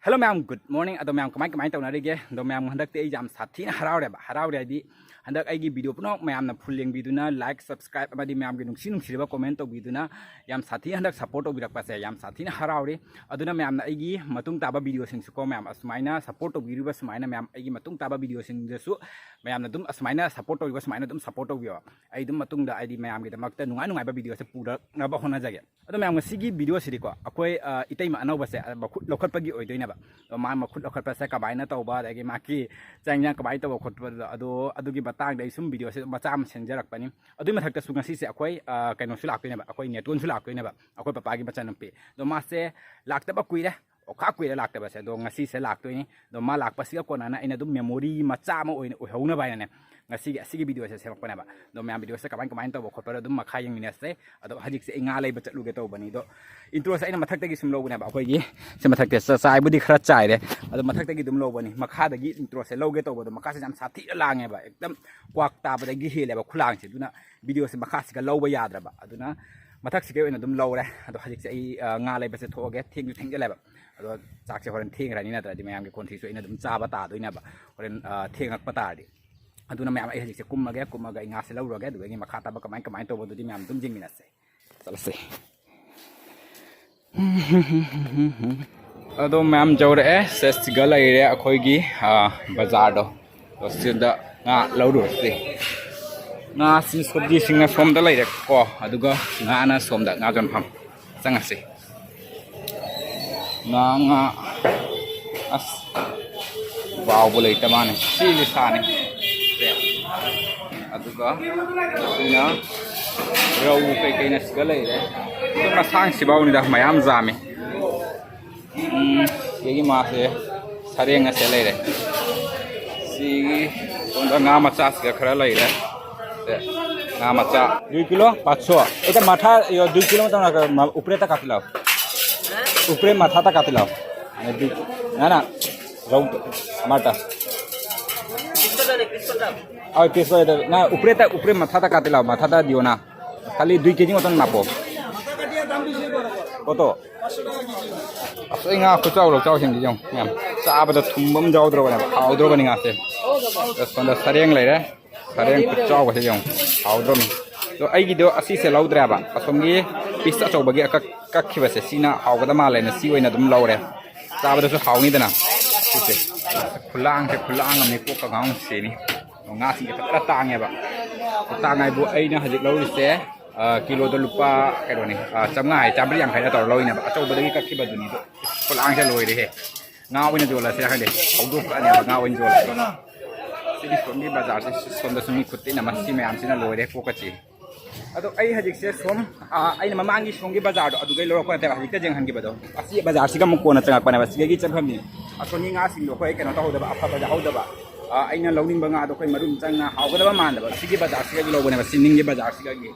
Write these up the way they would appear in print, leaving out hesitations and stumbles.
Hello ma'am, good morning. Ado ma'am kamai tau na rige. Do ma'am handak te jam sathi na harau re di handak ai gi video puno ma'am na full link video na like subscribe amadi ma'am gi nungsi ba comment to video na yam sathi handak support to birak pa se yam sathi na harau re aduna ma'am na ai gi matung taba video sing su ko ma'am asmaina support to video ba smaina ma'am ai gi matung taba video sing de su ma'am na dum asmaina support to ba smaina dum support to bio ai dum matung da ai di ma'am gi damak ta nungai ba video se pura na ba hona jage ado ma'am nga sigi video siri ko akoi Eteima Anoubi se Makhut Lwkhatpa gi oi doina ba ma Makhut Lwkhatpa se kabai na tau ba dagi maki changnya kabai tau khotba ado adugi batang dai sum video se macha am senjarak pani adu mathak ta sunga si se akoi kaino su lak toina ba akoi netun su lak toina ba akoi papa gi bacha nampe do ma se lakta ba kuire okha kuire lakta ba se do ngasi se lak toini do ma lak pa siga kona na ina dum memory macha ma oi houna ba ne ngasi asigi video se semak pana ba do ma video se kabai tau khotpa dum makha yang mine se ado hajik se inga lai ba chatlu ge tau bani do intro sa ina mathak ta gi sum lo ne ba akoi gi se mathak te sa sai budi khara chai de ado mathak ta gi dum lo bani makha da gi intro se lo ge tau ba do makha se jam sathi lange ba ekdam kwak ta ba da gi hele ba khulang se duna video se makha se ga lo ba yadra ba aduna mathak se ge ina dum lo re ado hajik se ai nga lai ba se thoge theng le ba ado chak se horen theng ra ni na da di mayam ge kon thi so ina dum cha ba ta do ina ba horen theng ak pa ta di aduna mayam ai hajik se kummaga nga se lo ro ge du gi makha ta ba kamai to bo du di mayam dum jing mina se salase ado ma'am jawre ses galai re akhoi gi bazar do sida nga lauru se nga sin sobji singna somda lai re ko aduga nga na somda nga jon pham sanga se nga as wow bolai tamane sili sane aduga ina rau kai na galai re to masang sibau ni da mayam zame yegi ma se sareng se lai re si sonda nga macha se khara lai re nga macha 2 kilo 500 eta matha yo 2 kilo ta upre ta katilao upre matha ta katilao na na rau amata ai peso na upre matha ta katilao matha ta dio na খালি 2 KG মতন নাপো কত আসলে nga খুচাও লো চাও সিং জং ma'am চাবাদা থুমবম যাও দ্রবনা হাউদ্রবনি আছে সন্দা সারেং লাইরে সারেং খুচাও গছে জং হাউদ্রমি তো Eygi দো আসি সে লাউদ্রাবা আসমগি পিসা চৌবগি কাখিবাসে সিনা হাউগদা মালাইনা সি ওইনা দুম লাউরে চাবাদাসু হাউনি দনা সিসে খুলাং আমনি কোকা গাং সেনি nga sing ta tangeba tangai bu aina hajik laurise kilo do lupa kairo ni chamngai chambri yang khaina tor loina ba achau badagi kakhi baduni do kolang se loi re he nga oina jola se khande audu ani ba nga oin jola sidi somni bazar se sonda sumi khutti na masi me amsina loi re pokachi ado ai hajik se som aina mamangi songi bazar do adu gai loro ko ta hajik ta jeng hangi bado asi bazar siga mu kona changa pana ba sigagi champham ni asoni nga sing do khoi kena ta hoda ba afa ba hoda ba aina launing banga do khoi marum changa hawgada man da sigi bazar siga gi lobone ba sining gi bazar siga gi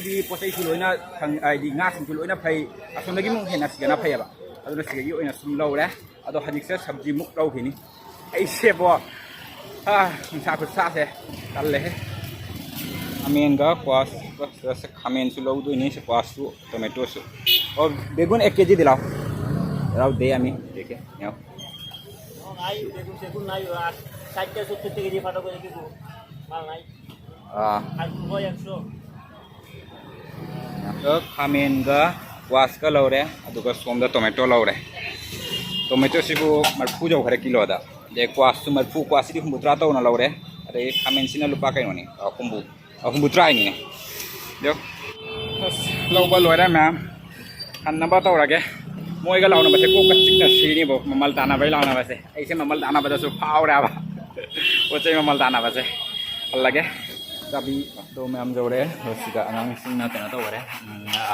di posai su loina thang ai di nga sing su loina phai asona gi mu hena siga na phai ba adu siga gi oina sum lo re ado hajik se sabji muk lo khini ai se bo sa khu sa se tal le amen ga kwas se khamen su lo do ni se kwas su tomato su और बेगुन 1 KG दिलाओ राव दे आमी देखे याओ आई बेगुन सेगुन नाइ साइडे 70 KG फाटो को देखि माल नाइ आज को 100 तो खामेन गा वास का लौरे अदुगा सोमदा टोमेटो लौरे टोमेटो सिबु मरफु जौ खरे किलो दा दे क्वास सु मरफु क्वास दि हुमुत्रा तो न लौरे अरे खामेन सिना लुपा kai ननि हुमुत्रा नि जो लौबा लोरा मैम अन्नबा तौरागे मोइगा लाउना बसे को कच्चिकना सिनि बो ममल दाना बै लाउना बसे ऐसे ममल दाना बदसु फावरा बा ओचै ममल दाना बसे अलगे तबी तो मैम जोरे सिगा अंगांग सिंना तेना तौरे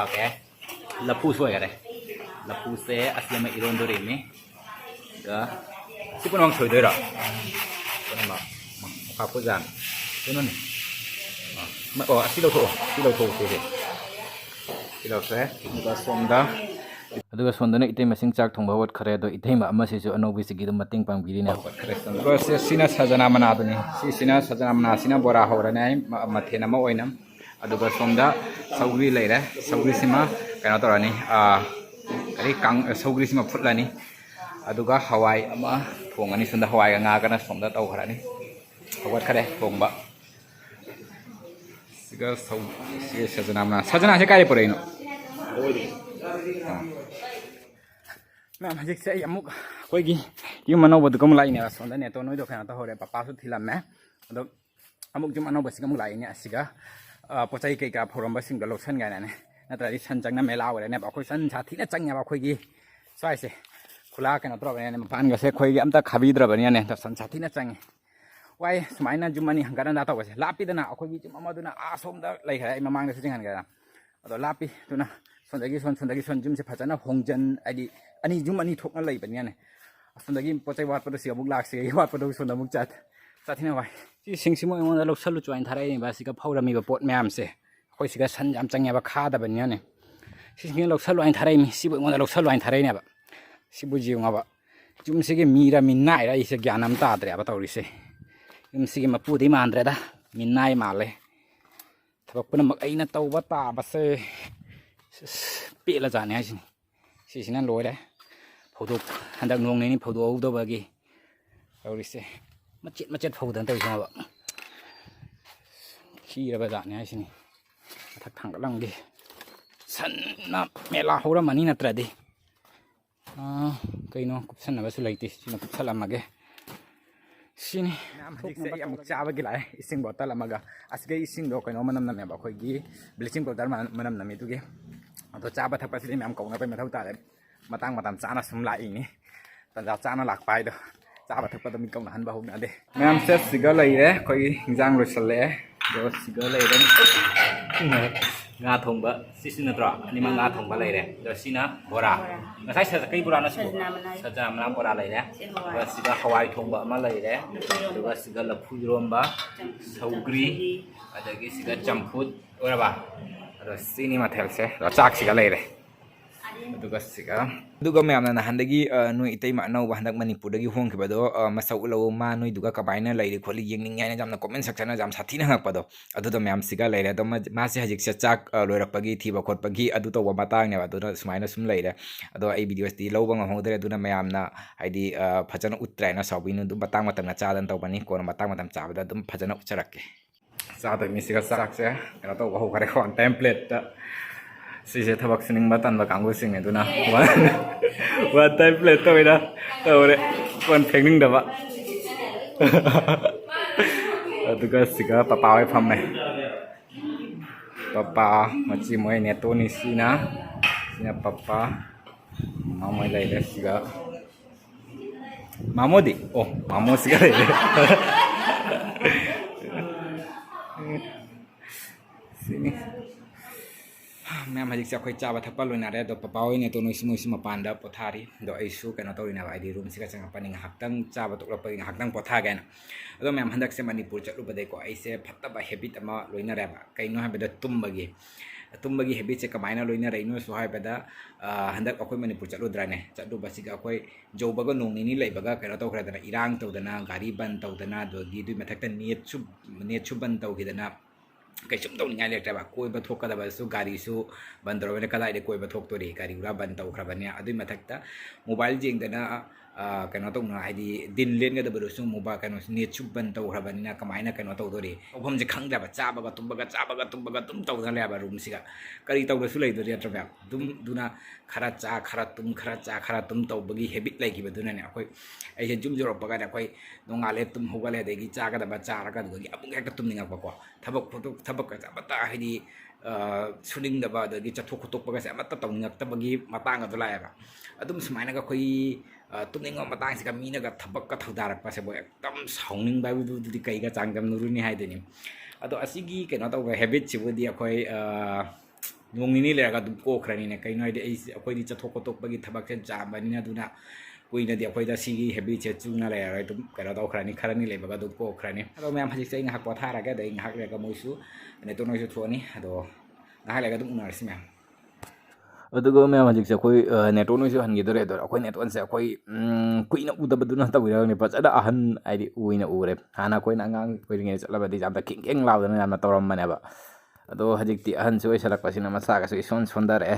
ओके लफु सोय गरे लफु से असलेमा इरोन दो रेमी गा सिपुनों सोय दोरा कोनमा खापु जान कोनोन ओ सिलो थो से Kilo se da somda aduga sondana Eteima sing chak thongba wat khare do Eteima amasi ju Anoubi sigi do mating pang biri na khare son do se sina sajana mana do ni sina sajana mana sina bora hora nai mathena ma oinam aduga somda saugri leire saugri sima kana torani ari kang saugri sima phutlani aduga hawai ama thongani sunda hawai nga kana somda taw kharani hawat khare thongba siga sau siga sajana se kai pore no ma'am हजिक से अमुक कोई you मनोबद को लाइने सोंदा ने तो नोय दो खाना तो होरे पापा सु थिलामे अदो अमुक जुम मनोबस को लाइने असिगा पोचाई कई का फोरम बसिंग द लोसन गाने नतरी सन चंगना मेला ओरे ने अखोय सन साथी ने चंगया अखोय गी स्वाइसे खुला केनो तो ने पान गसे खोय गी अमता खाबिद्रबनिया ने तो सन साथी ने चंगे वाई सुमाइना जुमनी हंगाना दा तो गसे लापिदना अखोय गी जुम अमदुना आसोमदा लैखरा ममांग से जिंगन गा अदो लापि तुना सोंदगी सोन जुम से फजना होंजन आदि अनि जुम अनि ठोकना लैबनिया ने सोंदगी पोचै वाटपदो से अमुक लाक्से वाटपदो सोंदा मुक चाथिना वाई सि सिंसिमो एमोना लौसलु च्वाइन थाराय नि बासिका फौरमी बा पोट म्याम से खोय सिगा सन जाम चंगया बा खादबनिया ने सिसिंग लौसलु आइन थाराय मी सिबो एमोना लौसलु आइन थाराय ने बा सिबु जिउङा बा जुम सिगे मीरा मिनाय रा इसे ज्ञानम ताद्रे बा तौरिसे जुम सिगे मपुदि मानद्रेदा मिनाय माले थबक पुनम अइना तौबा ताबसे पेला जाने हासिन सिसिना लोइरे फौदो हंदक नोंनि फौदो औदबगी तौरिसे मचेट फौदन तौसमा खीरबा जाने हासिन मथक थांगलंगे सन्ना मेला हौरमनी नत्रदि कइनो कुपसनबसु लैति सिना कुपसलमगे सिनी हजिकसे अमुक चाबगी लाए इसिंग बोतल अमगा असगे इसिंग दो कइनो मनम नमे बा खोयगी ब्लीचिंग पाउडर मनम नमे दुगे अतो चाबा थकपसिदि मैम कौना पे मथौ तारे मतंग मतम चाना सुम लाइनी तंजा चाना लाक पाइदो चाबा थकपद मि कौना हनबा होना दे मैम से सिगा लैरे खोय हिंजांग रोसले दो सिगा लैरे nga thongba sisinatra anima nga thongba leire do sina bora ngasai sa kai bora na sajana mana bora leire do siga hawai thongba ama leire do siga laphu romba saugri adagi siga champut ora ba do sini mathel se do chak siga leire aduga siga aduga ma'am ना हंदगी नु इतैमा अनौबा हंदक मणिपुर दगी होंखिबदो मसौ उलो मा नुइ दुगा कबाइना लैरि खोलि येंगनिंग याने जामना comment section ना जाम साथीना हकपदो अदुदो ma'am सिगा लैरे तो मासे हजिक से चाक लोइरपगी थीबा खोटपगी अदु तो बतांग ने अदुना सुमाइना सुम लैरे अदो आई वीडियोस दी लौबा ngहोदरे अदुना मैम ना हाइदी फजन उत्राइना साबिनु दु बतांग मतंग चादन तौबनी कोन बतांग मतम चाबदा दुम फजन उचरके चादो मिसिगा चाक से कनो तो हो करे खन टेम्पलेट सिसे थबक सिनिंग बतन बा कांगु सिंग दुना वा टेम्पलेट तोइदा तोरे कोन फेंगिंग दबा अदुगा सिगा पापा वे फम्मे पापा मची मोय नेतो नि सिना पापा मामोय लाइले सिगा मामोदी ओ मामो सिगा लाइले सिनी मैम हजिक से अखोय चाबा थप्पा लोइनारे दो पापा होइने तो नोइस मोइस मपानदा पोथारी दो आइसु केनो तौरिना आइदि रूम सिगा चंगपनि हाक्तंग चाबा तोकलपनि हाक्तंग पोथा गायना अदो मैम हंदक से मणिपुर चलुबदे को आइसे फत्तबा हैबिट अमा लोइनारे बा कइनो हाबेदा तुम्बगी हैबिट से कमाइना लोइनारे इनो सो हाबेदा हंदक अखोय मणिपुर चलुद्राने चलुबसिगा अखोय जौबगा नोंनिनि लैबगा केनो तौखरादना इरांग तौदना गाड़ी बंद तौदना दोगी दुइ मथक्ता नेट छु बंद तौगिदना कैसुम तौनिंगाय लेक्टबा कोइबा थोकदबसु गाड़ीसु बंद तौरबने कदाइदे कोइबा थोक्तोरि गाड़ी उरा बंद तौखरबने अदुइ मथक्ता मोबाइल जेंगदना कनो तौना हाइदि दिन लेनगदबरसु मोबाइल कनो नेट सु बंद तौखरबनिना कमाइना कनो तौदोरि अफमजे खंगदबा चाबगा तुंबगा तुम तौदना लेबा रूम सिगा करी तौदसु लैदोरि अत्रबा दुना खरा चा तुम तौबगी हैबिट लैगिबदुनाने अखोय ऐसे जुम जोरपगा अखोय नोंगाले तुम होगले देगी चागदबा चारगा दुगी अमुक हेक्टा तुमनिंगपको थबक अमता हाइदि सुनिंगदबा दगी चथोक खोतोकपगा से अमता तौनिंगक्तबगी मतांग अदु लायबा अदुम सुमाइनागा खोय तुमनिंग मतांग सिगा मीनागा थबक्का थौदारकपा से बो एकदम साउनिंग बाबुदुदि कइगा चांगदम नुरुनि हाइदनि अदो असिगी केनो तौबा हैबिट सिबुदि अखोय नोंनिनि लेरगा दुम कोखरानिने कइनो हाइदि अखोयदि चथोक खोतोकपगी थबकसे जामबनिना दुना कुइनदि अखोयदा सिगी हैबिट से चुना लेरगा दुम केनो तौखरानि खरानि लेबगा दुम कोखरानि अदो मैम हजिक से ngahak potharaga dai ngahak lega moisu ne to noisu thoni ado ngahak lega dum unarsi ma'am अदुगो मैम हजिक से अखोय नेटो noisu हनगिदरे दो अखोय नेटवन से अखोय कुइना उदबदुना तविरनि फजदा अहन आइदि उइना उरे हाना कोइना अंगांग कोइरिङे चलबदि जामदा किंग लावदना जामना तौरमनेबा अदो हजिकति अहन से ओइसलकपसिना मसागा से सोन सोंदरे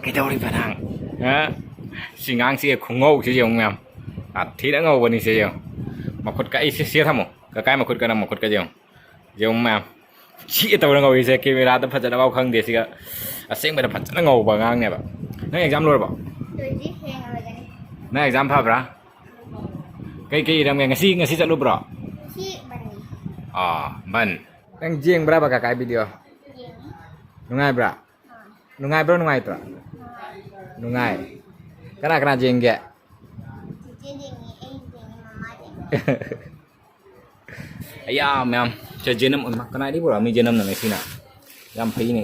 cái đâu đi phải hàng á xì ngang xì khủng ngầu xì dùng em thì đã ngầu bên xì dùng mà khuất cái xì thầm cái mà khuất cái nào mà khuất cái dùng em chỉ tao đang ngồi xì camera tao phát ra bao khăng để xì cái xem bây giờ phát ra ngầu bằng ngang này bạn nó exam luôn bảo nó exam pháp ra cái làm ngày xí sẽ lúc bro ban đang riêng berapa kakak video nungai bra nungai bro nungai tra nungai kena jeng gak ayah mem chơi jenam mak kena di bro mi jenam nang sini yang pay ni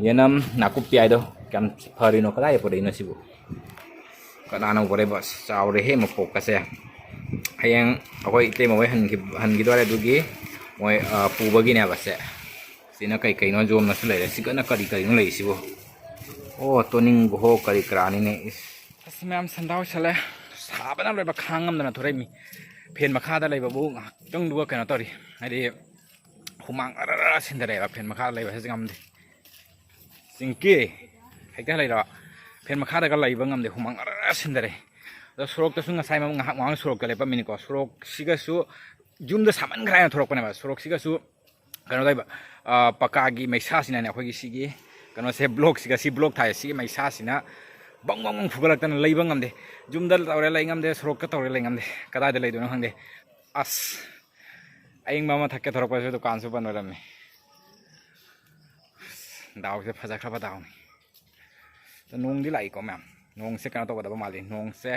jenam nak kupiah do kan hari no kada ya pada ino sibu kada nang boleh bos saure he mau fokus ya hayang Akhoi Eteima Hwkhibra dugi moi pu bagi ni bos ya sina kai no jom na sulai sika na kari no lei sibu oh toning go kari krani ne asmam sandau sale sabana loi ba khangam na thorai mi pen makha da lei ba bu jong du ka na tori ai humang ara sin da lei ba pen makha lei ba singam de singki hekta lei ra pen makha da ka lei ba ngam de humang ara sin da lei da surok ta sunga sai ma ngah ngang surok ka lei ba mini ko surok siga su jum da saman gra na thorok pa na ba surok siga su kano dai ba pakagi maisa sina ne akhoi gi sigi kano se blog siga si blog thai sigi maisa sina bang fugalak tan leiba ngamde jumdal tawre lai ngamde surok ka tawre lai ngamde kada de lai do na hangde as aing mama thakke thorok pa se dukan su ban ram ni daw se phaja khra ba daw ni to nong di lai ko mam nong se kana to ba da mali nong se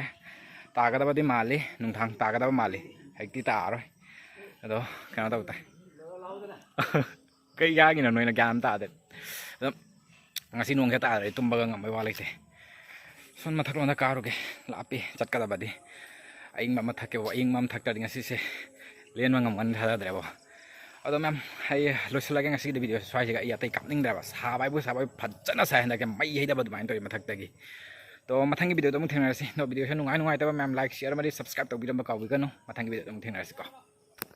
ta ga da ba di mali nong thang ta ga da ba mali hekti ta roi ado kana to ta cái ga như nào này gam ta đấy ngay xin uống cái ta đấy tum bagang ngamai walai se son mathak lona karu ke lapi chat kada badi aing mama thake wa aing mam thak ta dinga si se len mangam an thada dre bo ado mem hai loisla ke ngasi video swai ga ya tai kapning dra ba sa bai phajana sa henda ke mai hei da bad main to mathak ta gi to mathangi video to mung thengna si no video se nungai ta mem like share mari subscribe to video ma ka wi ka no mathangi video to mung thengna si ko